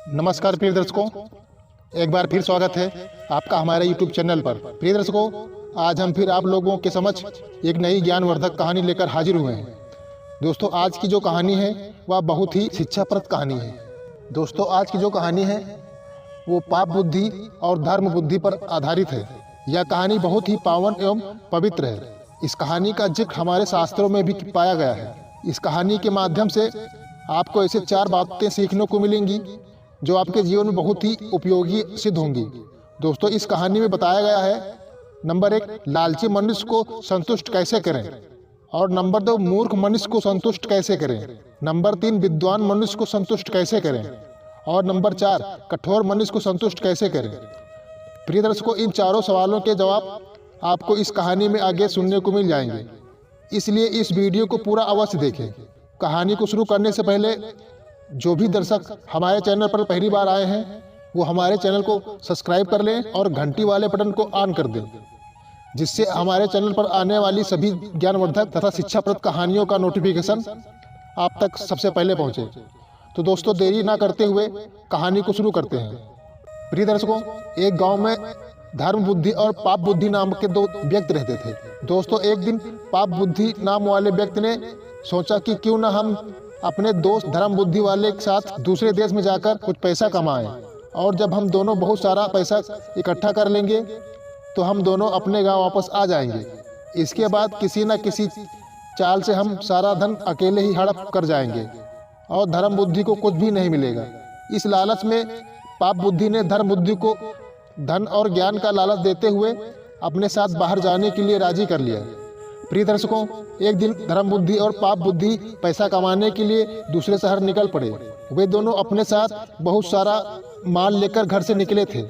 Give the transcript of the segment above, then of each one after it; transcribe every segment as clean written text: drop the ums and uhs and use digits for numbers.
नमस्कार प्रिय दर्शकों, एक बार फिर स्वागत है आपका हमारे YouTube चैनल पर। प्रिय दर्शकों, आज हम फिर आप लोगों के समक्ष एक नई ज्ञानवर्धक कहानी लेकर हाजिर हुए हैं। दोस्तों, आज की जो कहानी है वह बहुत ही शिक्षाप्रद कहानी है। दोस्तों, आज की जो कहानी है वो पाप बुद्धि और धर्म बुद्धि पर आधारित है। यह कहानी बहुत ही पावन एवं पवित्र है। इस कहानी का जिक्र हमारे शास्त्रों में भी पाया गया है। इस कहानी के माध्यम से आपको ऐसे 4 बातें सीखने को मिलेंगी जो आपके जीवन में बहुत ही उपयोगी सिद्ध होंगी। दोस्तों, इस कहानी में बताया गया है, नंबर 1, लालची मनुष्य को संतुष्ट कैसे करें, और नंबर 2, मूर्ख मनुष्य को संतुष्ट कैसे करें, नंबर 3, विद्वान मनुष्य को संतुष्ट कैसे करें, और नंबर 4, कठोर मनुष्य को संतुष्ट कैसे करें। प्रिय दर्शकों, इन चारों सवालों के जवाब आपको इस कहानी में आगे सुनने को मिल जाएंगे, इसलिए इस वीडियो को पूरा अवश्य देखें। कहानी को शुरू करने से पहले जो भी दर्शक हमारे चैनल पर पहली बार आए हैं वो हमारे चैनल को सब्सक्राइब कर लें और घंटी वाले बटन को ऑन कर दें, जिससे हमारे चैनल पर आने वाली सभी ज्ञानवर्धक तथा शिक्षाप्रद कहानियों का नोटिफिकेशन आप तक सबसे पहले पहुंचे। तो दोस्तों, देरी ना करते हुए कहानी को शुरू करते हैं। प्रिय दर्शकों, एक गांव में धर्म बुद्धि और पाप बुद्धि नाम के 2 व्यक्ति रहते थे। दोस्तों, एक दिन पाप बुद्धि नाम वाले व्यक्ति ने सोचा कि क्यों ना हम अपने दोस्त धर्म बुद्धि वाले के साथ दूसरे देश में जाकर कुछ पैसा कमाएं, और जब हम दोनों बहुत सारा पैसा इकट्ठा कर लेंगे तो हम दोनों अपने गांव वापस आ जाएंगे। इसके बाद किसी न किसी चाल से हम सारा धन अकेले ही हड़प कर जाएंगे और धर्म बुद्धि को कुछ भी नहीं मिलेगा। इस लालच में पाप बुद्धि ने धर्म बुद्धि को धन और ज्ञान का लालच देते हुए अपने साथ बाहर जाने के लिए राजी कर लिया। प्रिय दर्शकों, एक दिन धर्म बुद्धि और पाप बुद्धि पैसा कमाने के लिए दूसरे शहर निकल पड़े। वे दोनों अपने साथ बहुत सारा माल लेकर घर से निकले थे।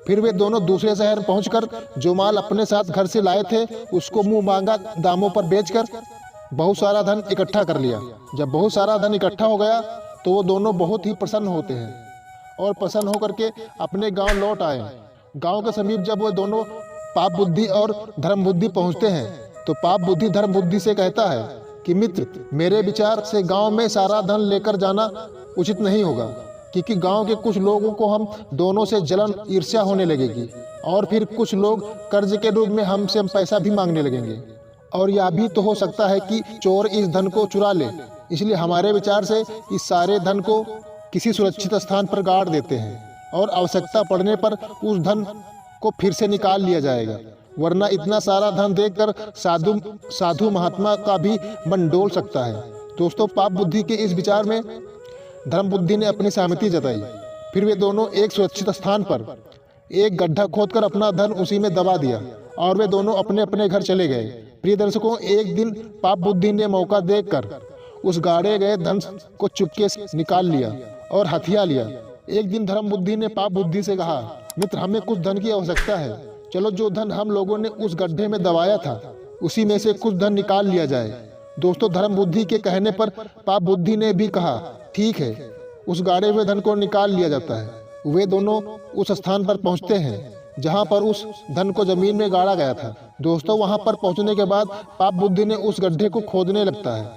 फिर वे दोनों दूसरे शहर पहुंचकर जो माल अपने साथ घर से लाए थे उसको मुंह मांगा दामों पर बेचकर बहुत सारा धन इकट्ठा कर लिया। जब बहुत सारा धन इकट्ठा हो गया तो वो दोनों बहुत ही प्रसन्न होते हैं और प्रसन्न होकर के अपने गाँव लौट आए। गाँव के समीप जब वो दोनों पाप बुद्धि और धर्म बुद्धि पहुँचते हैं तो पाप बुद्धि धर्म बुद्धि से कहता है कि मित्र, मेरे विचार से गांव में सारा धन लेकर जाना उचित नहीं होगा, क्योंकि गांव के कुछ लोगों को हम दोनों से जलन ईर्ष्या होने लगेगी और फिर कुछ लोग कर्ज के रूप में हमसे पैसा भी मांगने लगेंगे, और यह भी तो हो सकता है कि चोर इस धन को चुरा ले। इसलिए हमारे विचार से इस सारे धन को किसी सुरक्षित स्थान पर गाड़ देते हैं और आवश्यकता पड़ने पर उस धन को फिर से निकाल लिया जाएगा, वरना इतना सारा धन देखकर साधु महात्मा का भी मन डोल सकता है। दोस्तों, पाप बुद्धि के इस विचार में धर्म बुद्धि ने अपनी सहमति जताई। फिर वे दोनों एक सुरक्षित स्थान पर एक गड्ढा खोदकर अपना धन उसी में दबा दिया और वे दोनों अपने अपने घर चले गए। प्रिय दर्शकों, एक दिन पाप बुद्धि ने मौका देखकर उस गाड़े गए धन को चुपके से निकाल लिया और हथिया लिया। एक दिन धर्म बुद्धि ने पाप बुद्धि से कहा, मित्र, हमें कुछ धन की आवश्यकता है। चलो, जो धन हम लोगों ने उस गड्ढे में दबाया था उसी में से कुछ धन निकाल लिया जाए। दोस्तों, धर्म बुद्धि के कहने पर पाप बुद्धि ने भी कहा, ठीक है, उस गाड़े हुए धन को निकाल लिया जाता है। वे दोनों उस स्थान पर पहुंचते हैं जहां पर उस धन को जमीन में गाड़ा गया था। दोस्तों, वहां पर पहुंचने के बाद पाप बुद्धि ने उस गड्ढे को खोदने लगता है।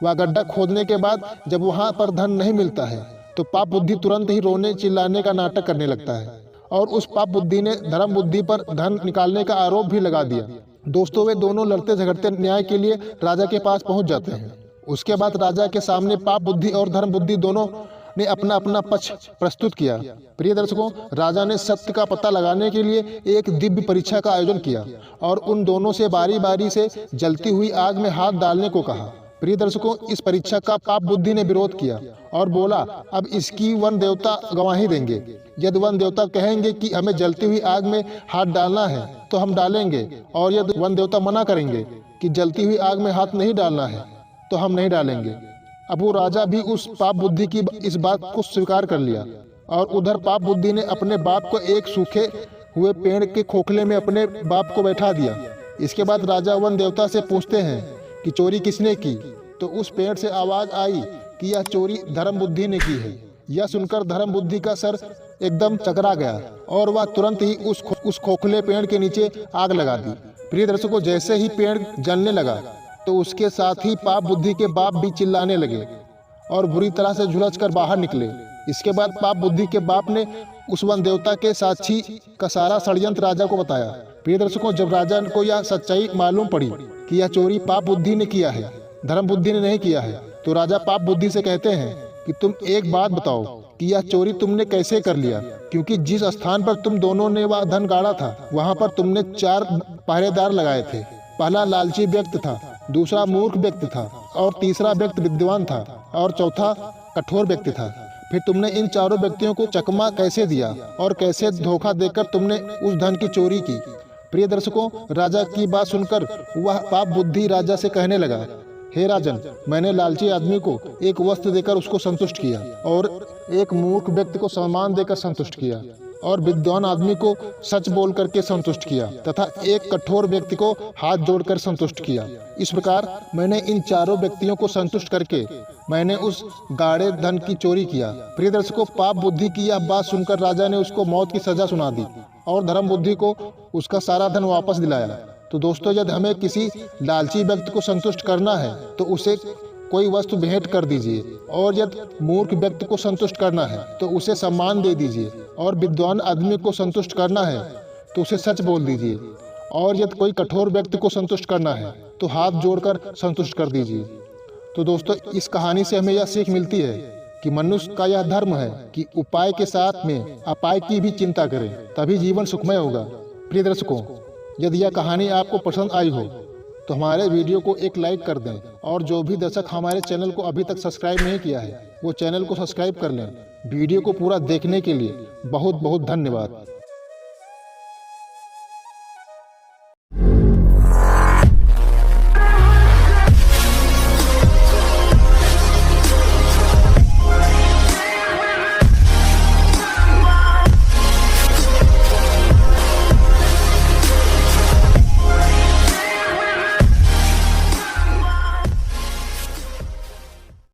वह गड्ढा खोदने के बाद जब वहां पर धन नहीं मिलता है तो पाप बुद्धि तुरंत ही रोने चिल्लाने का नाटक करने लगता है और उस पाप बुद्धि ने धर्म बुद्धि पर धन निकालने का आरोप भी लगा दिया। दोस्तों, वे दोनों लड़ते झगड़ते न्याय के लिए राजा के पास पहुंच जाते हैं। उसके बाद राजा के सामने पाप बुद्धि और धर्म बुद्धि दोनों ने अपना अपना पक्ष प्रस्तुत किया। प्रिय दर्शकों, राजा ने सत्य का पता लगाने के लिए एक दिव्य परीक्षा का आयोजन किया और उन दोनों से बारी बारी से जलती हुई आग में हाथ डालने को कहा। प्रिय दर्शकों, इस परीक्षा का पाप बुद्धि ने विरोध किया और बोला, अब इसकी वन देवता गवाही देंगे। यदि वन देवता कहेंगे कि हमें जलती हुई आग में हाथ डालना है तो हम डालेंगे, और यदि वन देवता मना करेंगे कि जलती हुई आग में हाथ नहीं डालना है तो हम नहीं डालेंगे। अब वो राजा भी उस पाप बुद्धि की इस बात को स्वीकार कर लिया, और उधर पाप बुद्धि ने अपने बाप को एक सूखे हुए पेड़ के खोखले में अपने बाप को बैठा दिया। इसके बाद राजा वन देवता से पूछते हैं कि चोरी किसने की, तो उस पेड़ से आवाज आई कि यह चोरी धर्म बुद्धि ने की है। यह सुनकर धर्म बुद्धि का सर एकदम चकरा गया और वह तुरंत ही उस खोखले पेड़ के नीचे आग लगा दी। प्रिय दर्शकों, जैसे ही पेड़ जलने लगा तो उसके साथ ही पाप बुद्धि के बाप भी चिल्लाने लगे और बुरी तरह से झुलस कर बाहर निकले। इसके बाद पाप बुद्धि के बाप ने उस वन देवता के साक्षी का सारा षड्यंत्र राजा को बताया। प्रिय दर्शकों, जब राजा को यह सच्चाई मालूम पड़ी कि यह चोरी पाप बुद्धि ने किया है, धर्म बुद्धि ने नहीं किया है, तो राजा पाप बुद्धि से कहते हैं कि तुम एक बात बताओ कि यह चोरी तुमने कैसे कर लिया, क्योंकि जिस स्थान पर तुम दोनों ने वह धन गाड़ा था वहां पर तुमने 4 पहरेदार लगाए थे। पहला लालची व्यक्ति था, दूसरा मूर्ख व्यक्ति था, और तीसरा व्यक्ति विद्वान था, और चौथा कठोर व्यक्ति था। फिर तुमने इन चारों व्यक्तियों को चकमा कैसे दिया और कैसे धोखा देकर तुमने उस धन की चोरी की। प्रिय दर्शकों, राजा की बात सुनकर वह पाप बुद्धि राजा से कहने लगा, हे राजन, मैंने लालची आदमी को एक वस्त्र देकर उसको संतुष्ट किया, और एक मूर्ख व्यक्ति को सम्मान देकर संतुष्ट किया, और विद्वान आदमी को सच बोल करके संतुष्ट किया, तथा एक कठोर व्यक्ति को हाथ जोड़कर संतुष्ट किया। इस प्रकार मैंने इन चारों व्यक्तियों को संतुष्ट करके मैंने उस गाढ़े धन की चोरी किया। प्रिय दर्शकों, पाप बुद्धि की यह बात सुनकर राजा ने उसको मौत की सजा सुना दी और धर्म बुद्धि को उसका सारा धन वापस दिलाया। तो दोस्तों, यदि हमें किसी लालची व्यक्ति को संतुष्ट करना है तो उसे कोई वस्तु भेंट कर दीजिए, और यदि मूर्ख व्यक्ति को संतुष्ट करना है तो उसे सम्मान दे दीजिए, और विद्वान आदमी को संतुष्ट करना है तो उसे सच बोल दीजिए, और यदि कोई कठोर व्यक्ति को संतुष्ट करना है तो हाथ जोड़कर संतुष्ट कर दीजिए। तो दोस्तों, इस कहानी से हमें यह सीख मिलती है कि मनुष्य का यह धर्म है कि उपाय के साथ में अपाय की भी चिंता करें, तभी जीवन सुखमय होगा। प्रिय दर्शकों, यदि यह कहानी आपको पसंद आई हो तो हमारे वीडियो को एक लाइक कर दें, और जो भी दर्शक हमारे चैनल को अभी तक सब्सक्राइब नहीं किया है वो चैनल को सब्सक्राइब कर लें। वीडियो को पूरा देखने के लिए बहुत बहुत धन्यवाद।